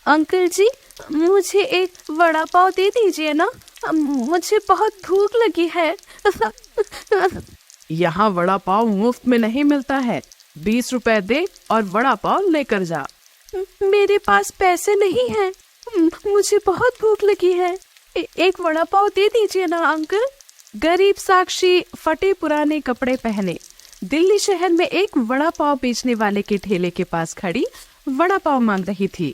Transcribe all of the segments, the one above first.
Uncle जी, मुझे एक वड़ा पाव दे दीजिए ना, मुझे बहुत भूख लगी है। यहाँ वड़ा पाव मुफ्त में नहीं मिलता है। 20 रुपए दे और वड़ा पाव लेकर जा। मेरे पास पैसे नहीं हैं। मुझे बहुत भूख लगी है। एक वड़ा पाव दे दीजिए ना अंकल। गरीब साक्षी फटे पुराने कपड़े पहने दिल्ली शहर में एक वड़ा पाव बेचने वाले के ठेले के पास खड़ी वड़ा पाव मांग रही थी।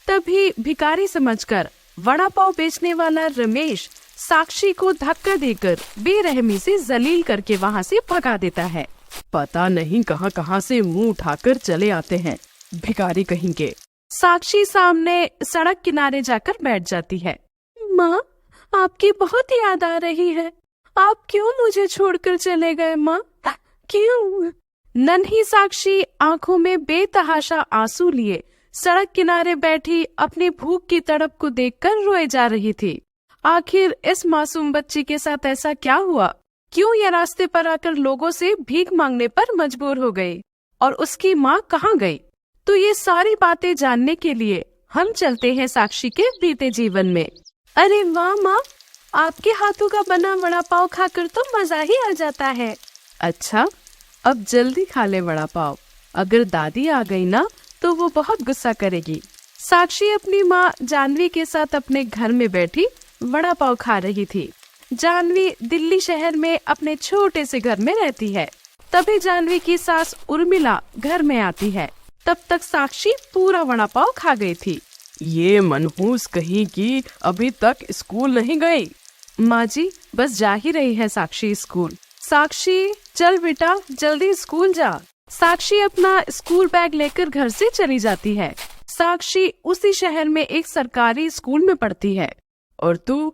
तभी भिखारी समझकर वड़ा पाव बेचने वाला रमेश साक्षी को धक्का देकर बेरहमी से जलील करके वहाँ से भगा देता है। पता नहीं कहाँ कहाँ से मुंह उठाकर चले आते हैं भिखारी कहीं के। साक्षी सामने सड़क किनारे जाकर बैठ जाती है। माँ, आपकी बहुत याद आ रही है। आप क्यों मुझे छोड़कर चले गए माँ? क्यों? नन्ही साक्षी आंखों में बेतहाशा आंसू लिए सड़क किनारे बैठी अपनी भूख की तड़प को देखकर रोए जा रही थी। आखिर इस मासूम बच्ची के साथ ऐसा क्या हुआ? क्यों यह रास्ते पर आकर लोगों से भीख मांगने पर मजबूर हो गई? और उसकी माँ कहाँ गई? तो ये सारी बातें जानने के लिए हम चलते हैं साक्षी के बीते जीवन में। अरे वाह माँ, आपके हाथों का बना वड़ा पाव खाकर तो मजा ही आ जाता है। अच्छा, अब जल्दी खा ले वड़ा पाव। अगर दादी आ गई ना तो वो बहुत गुस्सा करेगी। साक्षी अपनी माँ जानवी के साथ अपने घर में बैठी वड़ा पाव खा रही थी। जानवी दिल्ली शहर में अपने छोटे से घर में रहती है। तभी जानवी की सास उर्मिला घर में आती है। तब तक साक्षी पूरा वड़ा पाव खा गई थी। ये मनहूस कहीं की अभी तक स्कूल नहीं गई। माँ जी, बस जा ही रही है साक्षी स्कूल। साक्षी, चल बेटा जल्दी स्कूल जा। साक्षी अपना स्कूल बैग लेकर घर से चली जाती है। साक्षी उसी शहर में एक सरकारी स्कूल में पढ़ती है। और तू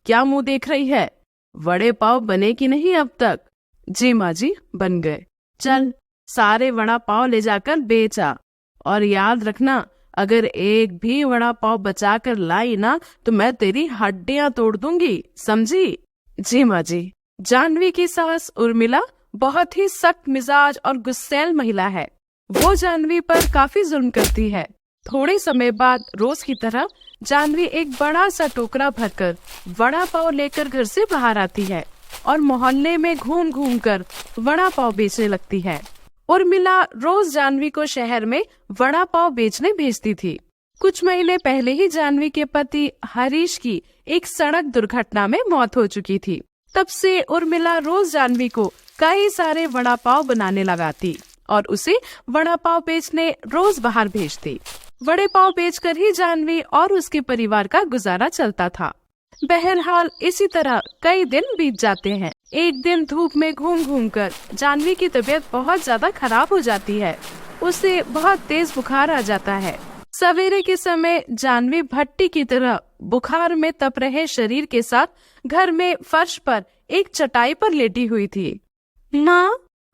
क्या मुंह देख रही है? वड़े पाव बने कि नहीं अब तक? जी माँ जी, बन गए। चल सारे वड़ा पाव ले जाकर बेचा। और याद रखना, अगर एक भी वड़ा पाव बचा कर लाई ना तो मैं तेरी हड्डियां तोड़ दूंगी, समझी? जी माँ जी। जानवी की सास उर्मिला बहुत ही सख्त मिजाज और गुस्सैल महिला है। वो जानवी पर काफी जुल्म करती है। थोड़े समय बाद रोज की तरह जानवी एक बड़ा सा टोकरा भरकर वड़ा पाव लेकर घर से बाहर आती है और मोहल्ले में घूम घूम कर वड़ा पाव बेचने लगती है। उर्मिला रोज जानवी को शहर में वड़ा पाव बेचने भेजती थी। कुछ महीने पहले ही जानवी के पति हरीश की एक सड़क दुर्घटना में मौत हो चुकी थी। तब से उर्मिला रोज जानवी को कई सारे वड़ा पाव बनाने लगाती और उसे वड़ा पाव बेचने रोज बाहर भेजती। वड़े पाव बेचकर ही जानवी और उसके परिवार का गुजारा चलता था। बहरहाल इसी तरह कई दिन बीत जाते हैं। एक दिन धूप में घूम घूम कर जानवी की तबीयत बहुत ज्यादा खराब हो जाती है। उसे बहुत तेज बुखार आ जाता है। सवेरे के समय जानवी भट्टी की तरह बुखार में तप रहे शरीर के साथ घर में फर्श पर एक चटाई पर लेटी हुई थी। माँ,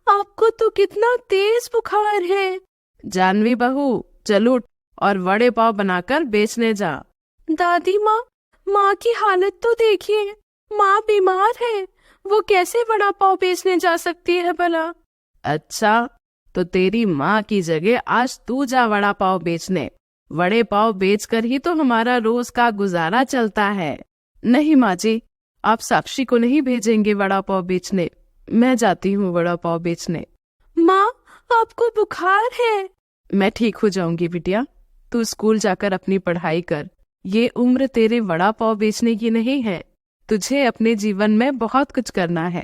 आपको तो कितना तेज बुखार है। जानवी बहू, चल उठ और वड़े पाव बनाकर बेचने जा। दादी माँ, माँ की हालत तो देखिए। माँ बीमार है, वो कैसे वड़ा पाव बेचने जा सकती है भला? अच्छा, तो तेरी माँ की जगह आज तू जा वड़ा पाव बेचने। वड़े पाव बेचकर ही तो हमारा रोज का गुजारा चलता है। नहीं माँ जी, आप साक्षी को नहीं भेजेंगे वड़ा पाव बेचने। मैं जाती हूँ वड़ा पाव बेचने। माँ, आपको बुखार है। मैं ठीक हो जाऊंगी बिटिया, तू स्कूल जाकर अपनी पढ़ाई कर। ये उम्र तेरे वड़ा पाव बेचने की नहीं है। तुझे अपने जीवन में बहुत कुछ करना है।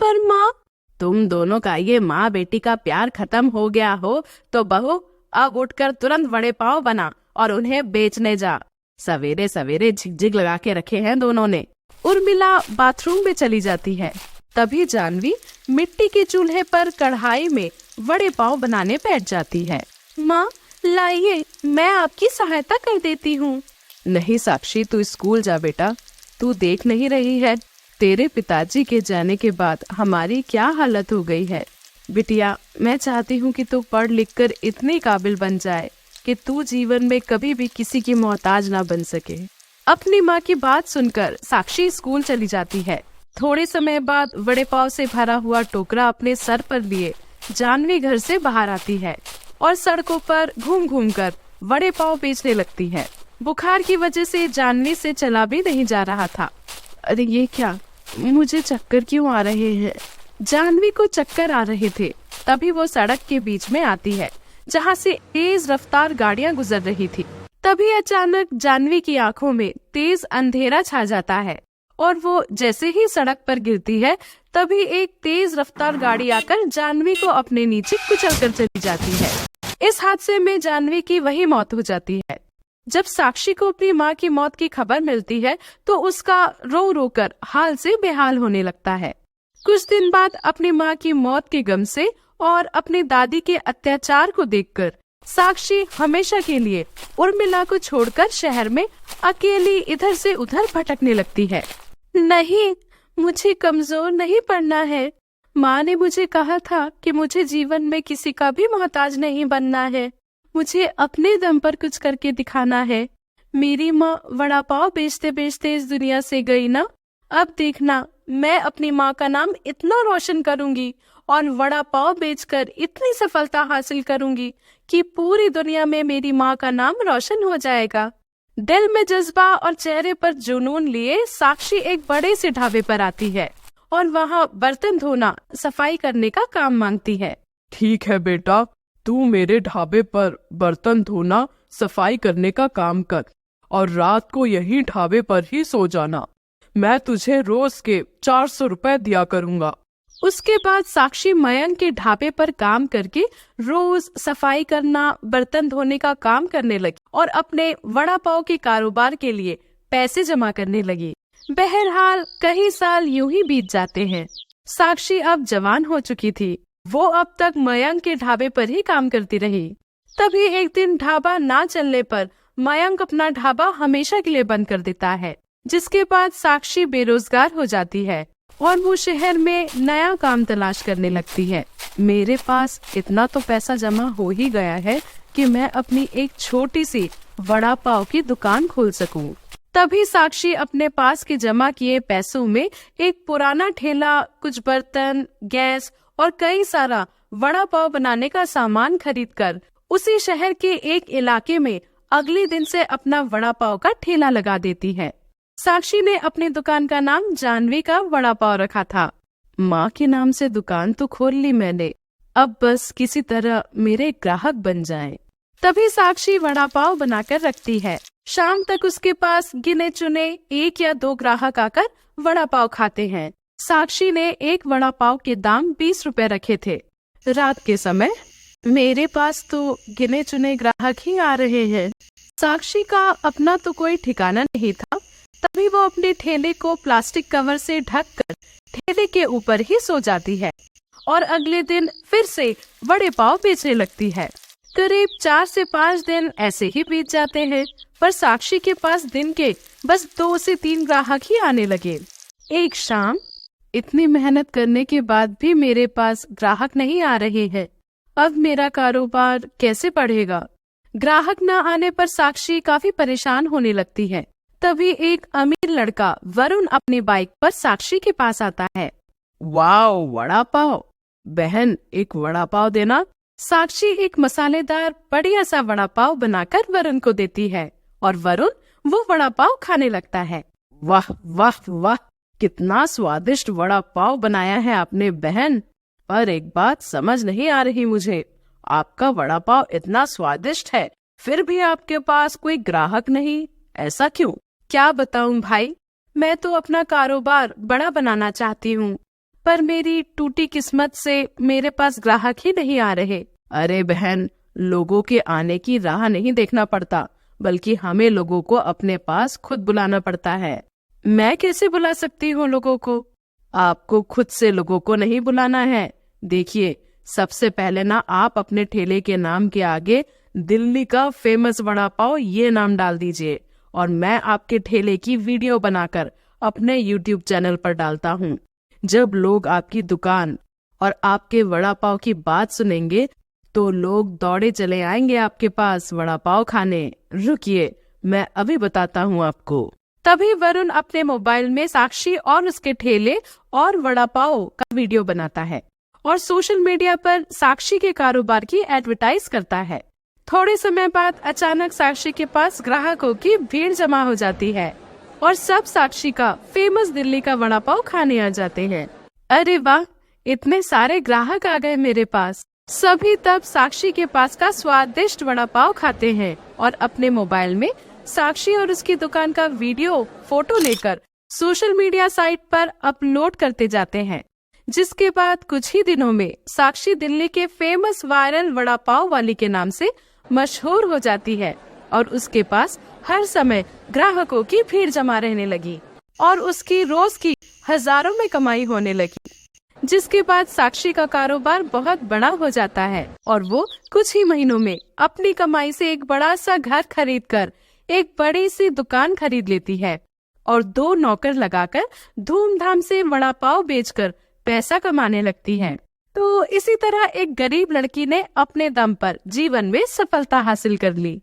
पर माँ, तुम दोनों का ये माँ बेटी का प्यार खत्म हो गया हो तो बहू अब उठकर तुरंत वड़े पाव बना और उन्हें बेचने जा। सवेरे सवेरे झिकझिक लगा के रखे हैं दोनों ने। उर्मिला बाथरूम में चली जाती है। तभी जानवी मिट्टी के चूल्हे पर कढ़ाई में वड़े पाव बनाने बैठ जाती है। माँ, लाइए, मैं आपकी सहायता कर देती हूँ। नहीं साक्षी, तू स्कूल जा बेटा। तू देख नहीं रही है तेरे पिताजी के जाने के बाद हमारी क्या हालत हो गई है। बिटिया, मैं चाहती हूँ कि तू पढ़ लिख कर इतनी काबिल बन जाए कि तू जीवन में कभी भी किसी की मोहताज ना बन सके। अपनी माँ की बात सुनकर साक्षी स्कूल चली जाती है। थोड़े समय बाद वड़े पाव से भरा हुआ टोकरा अपने सर पर लिए जानवी घर से बाहर आती है और सड़कों पर घूम घूम कर वड़े पाव बेचने लगती है। बुखार की वजह से जानवी से चला भी नहीं जा रहा था। अरे ये क्या, मुझे चक्कर क्यों आ रहे हैं? जानवी को चक्कर आ रहे थे। तभी वो सड़क के बीच में आती है जहाँ से तेज रफ्तार गाड़ियाँ गुजर रही थी। तभी अचानक जानवी की आंखों में तेज अंधेरा छा जाता है और वो जैसे ही सड़क पर गिरती है तभी एक तेज रफ्तार गाड़ी आकर जानवी को अपने नीचे कुचल कर चली जाती है। इस हादसे में जानवी की वही मौत हो जाती है। जब साक्षी को अपनी माँ की मौत की खबर मिलती है तो उसका रो रो कर हाल से बेहाल होने लगता है। कुछ दिन बाद अपनी माँ की मौत के गम से और अपनी दादी के अत्याचार को देखकर साक्षी हमेशा के लिए उर्मिला को छोड़कर शहर में अकेली इधर से उधर भटकने लगती है। नहीं, मुझे कमजोर नहीं पड़ना है। माँ ने मुझे कहा था कि मुझे जीवन में किसी का भी मोहताज नहीं बनना है। मुझे अपने दम पर कुछ करके दिखाना है। मेरी माँ वड़ा पाव बेचते बेचते इस दुनिया से गई ना, अब देखना मैं अपनी माँ का नाम इतना रोशन करूंगी और वड़ा पाव बेचकर इतनी सफलता हासिल करूंगी कि पूरी दुनिया में मेरी माँ का नाम रोशन हो जाएगा। दिल में जज्बा और चेहरे पर जुनून लिए साक्षी एक बड़े से ढाबे पर आती है और वहाँ बर्तन धोना, सफाई करने का काम मांगती है। ठीक है बेटा, तू मेरे ढाबे पर बर्तन धोना, सफाई करने का काम कर और रात को यही ढाबे पर ही सो जाना। मैं तुझे रोज के 400 रुपए दिया करूँगा। उसके बाद साक्षी मयंक के ढाबे पर काम करके रोज सफाई करना, बर्तन धोने का काम करने लगी और अपने वड़ा पाव के कारोबार के लिए पैसे जमा करने लगी। बहरहाल कई साल यूं ही बीत जाते हैं। साक्षी अब जवान हो चुकी थी। वो अब तक मयंक के ढाबे पर ही काम करती रही। तभी एक दिन ढाबा ना चलने पर मयंक अपना ढाबा हमेशा के लिए बंद कर देता है, जिसके बाद साक्षी बेरोजगार हो जाती है और वो शहर में नया काम तलाश करने लगती है। मेरे पास इतना तो पैसा जमा हो ही गया है कि मैं अपनी एक छोटी सी वड़ा पाव की दुकान खोल सकूं। तभी साक्षी अपने पास के जमा किए पैसों में एक पुराना ठेला, कुछ बर्तन, गैस और कई सारा वड़ा पाव बनाने का सामान खरीदकर उसी शहर के एक इलाके में अगले दिन से अपना वड़ा पाव का ठेला लगा देती है। साक्षी ने अपनी दुकान का नाम जानवी का वड़ा पाव रखा था। माँ के नाम से दुकान तो खोल ली मैंने, अब बस किसी तरह मेरे ग्राहक बन जाएं। तभी साक्षी वड़ा पाव बनाकर रखती है। शाम तक उसके पास गिने चुने 1 या 2 ग्राहक आकर वड़ा पाव खाते हैं। साक्षी ने एक वड़ा पाव के दाम 20 रुपए रखे थे। रात के समय मेरे पास तो गिने चुने ग्राहक ही आ रहे हैं। साक्षी का अपना तो कोई ठिकाना नहीं था। तभी वो अपने ठेले को प्लास्टिक कवर से ढककर ठेले के ऊपर ही सो जाती है और अगले दिन फिर से वड़े पाव बेचने लगती है। करीब 4 से 5 दिन ऐसे ही बीत जाते हैं, पर साक्षी के पास दिन के बस 2 से 3 ग्राहक ही आने लगे। एक शाम, इतनी मेहनत करने के बाद भी मेरे पास ग्राहक नहीं आ रहे हैं। अब मेरा कारोबार कैसे बढ़ेगा? ग्राहक न आने पर साक्षी काफी परेशान होने लगती है। तभी एक अमीर लड़का वरुण अपनी बाइक पर साक्षी के पास आता है। वाओ, वड़ा पाव! बहन, एक वड़ा पाव देना। साक्षी एक मसालेदार बढ़िया सा वड़ा पाव बनाकर वरुण को देती है और वरुण वो वड़ा पाव खाने लगता है। वाह वाह वाह, कितना स्वादिष्ट वड़ा पाव बनाया है आपने बहन। पर एक बात समझ नहीं आ रही मुझे, आपका वड़ा पाव इतना स्वादिष्ट है, फिर भी आपके पास कोई ग्राहक नहीं, ऐसा क्यों? क्या बताऊं भाई, मैं तो अपना कारोबार बड़ा बनाना चाहती हूँ, पर मेरी टूटी किस्मत से मेरे पास ग्राहक ही नहीं आ रहे। अरे बहन, लोगों के आने की राह नहीं देखना पड़ता, बल्कि हमें लोगों को अपने पास खुद बुलाना पड़ता है। मैं कैसे बुला सकती हूँ लोगों को? आपको खुद से लोगों को नहीं बुलाना है। देखिए, सबसे पहले ना आप अपने ठेले के नाम के आगे दिल्ली का फेमस वड़ा पाव ये नाम डाल दीजिए और मैं आपके ठेले की वीडियो बनाकर अपने YouTube चैनल पर डालता हूँ। जब लोग आपकी दुकान और आपके वड़ा पाव की बात सुनेंगे तो लोग दौड़े चले आएंगे आपके पास वड़ा पाव खाने। रुकिए, मैं अभी बताता हूँ आपको। तभी वरुण अपने मोबाइल में साक्षी और उसके ठेले और वड़ा पाव का वीडियो बनाता है और सोशल मीडिया पर साक्षी के कारोबार की एडवर्टाइज करता है। थोड़े समय बाद अचानक साक्षी के पास ग्राहकों की भीड़ जमा हो जाती है और सब साक्षी का फेमस दिल्ली का वड़ा पाव खाने आ जाते हैं। अरे वाह, इतने सारे ग्राहक आ गए मेरे पास। सभी तब साक्षी के पास का स्वादिष्ट वड़ा पाव खाते हैं और अपने मोबाइल में साक्षी और उसकी दुकान का वीडियो फोटो लेकर सोशल मीडिया साइट पर अपलोड करते जाते हैं। जिसके बाद कुछ ही दिनों में साक्षी दिल्ली के फेमस वायरल वड़ा पाव वाली के नाम से मशहूर हो जाती है और उसके पास हर समय ग्राहकों की भीड़ जमा रहने लगी और उसकी रोज की हजारों में कमाई होने लगी। जिसके बाद साक्षी का कारोबार बहुत बड़ा हो जाता है और वो कुछ ही महीनों में अपनी कमाई से एक बड़ा सा घर खरीदकर एक बड़ी सी दुकान खरीद लेती है और 2 नौकर लगाकर धूमधाम से वड़ा पाव बेचकर पैसा कमाने लगती है। तो इसी तरह एक गरीब लड़की ने अपने दम पर जीवन में सफलता हासिल कर ली।